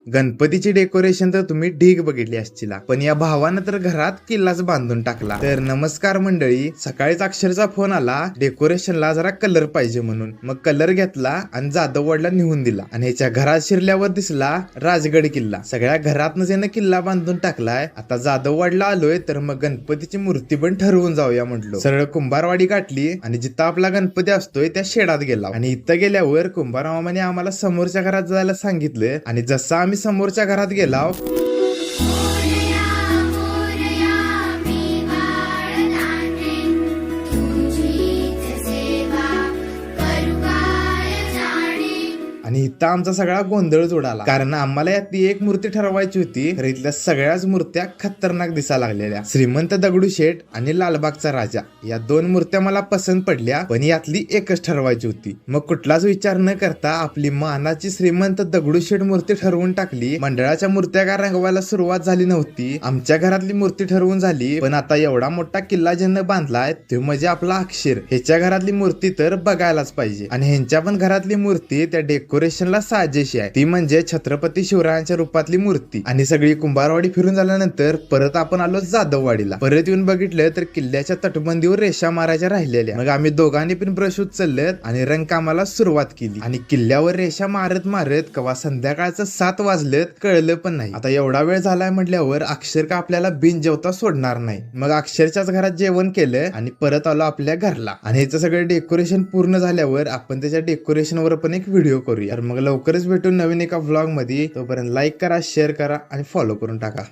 गणपतीची डेकोरेशन तर तुम्ही ढीग बघितली असतील, पण या भावानं तर घरात किल्लाच बांधून टाकला. तर नमस्कार मंडळी, सकाळीच अक्षरचा फोन आला डेकोरेशनला जरा कलर पाहिजे म्हणून. मग कलर घेतला आणि जाधववाडला नेऊन दिला आणि ह्याच्या घरात शिरल्यावर दिसला राजगड किल्ला. सगळ्या घरातनच यानं किल्ला बांधून टाकलाय. आता जाधववाडला आलोय तर मग गणपतीची मूर्ती पण ठरवून जाऊया म्हटलो. सरळ कुंभारवाडी गाठली आणि जिथं आपला गणपती असतोय त्या शेडात गेला आणि इथं गेल्यावर कुंभारमामाने आम्हाला समोरच्या घरात जायला सांगितलं आणि जसं आम्ही समोरच्या घरात गेलो आणि इथं आमचा सगळा गोंधळच उडाला, कारण आम्हाला यातली एक मूर्ती ठरवायची होती. तर इथल्या सगळ्याच मूर्त्या खतरनाक दिसायला लागलेल्या. श्रीमंत दगडूशेठ आणि लालबागचा राजा या दोन मूर्त्या मला पसंत पडल्या, पण यातली एकच ठरवायची होती. मग कुठलाच विचार न करता आपली मानाची श्रीमंत दगडूशेठ मूर्ती ठरवून टाकली. मंडळाच्या मूर्त्या काय रंगवायला सुरुवात झाली नव्हती. आमच्या घरातली मूर्ती ठरवून झाली, पण आता एवढा मोठा किल्ला ज्यानं बांधलाय तो म्हणजे आपला अक्षर. ह्याच्या घरातली मूर्ती तर बघायलाच पाहिजे. आणि ह्यांच्या पण घरातली मूर्ती त्या डेकोरेशनला साजेशी आहे, ती म्हणजे छत्रपती शिवरायांच्या रूपातली मूर्ती. आणि सगळी कुंभारवाडी फिरून झाल्यानंतर परत आपण आलो जाधववाडीला. परत येऊन बघितलं तर किल्ल्याच्या तटबंदीवर रेषा मारायच्या राहिलेल्या. मग आम्ही दोघांनी पण ब्रश उचललेत आणि रंगकामाला सुरुवात केली. आणि किल्ल्यावर रेषा मारत मारत कवा संध्याकाळचं 7 वाजलेत कळलं पण नाही. आता एवढा वेळ झालाय म्हटल्यावर अक्षर का आपल्याला बिन जेवता सोडणार नाही. मग अक्षरच्याच घरात जेवण केलं आणि परत आलो आपल्या घरला. आणि ह्याचं सगळं डेकोरेशन पूर्ण झाल्यावर आपण त्याच्या डेकोरेशनवर पण एक व्हिडिओ करूया. तर मग लवकरच भेटून नवीन एका व्लॉग मध्ये. तोपर्यंत लाईक करा, शेअर करा आणि फॉलो करून टाका.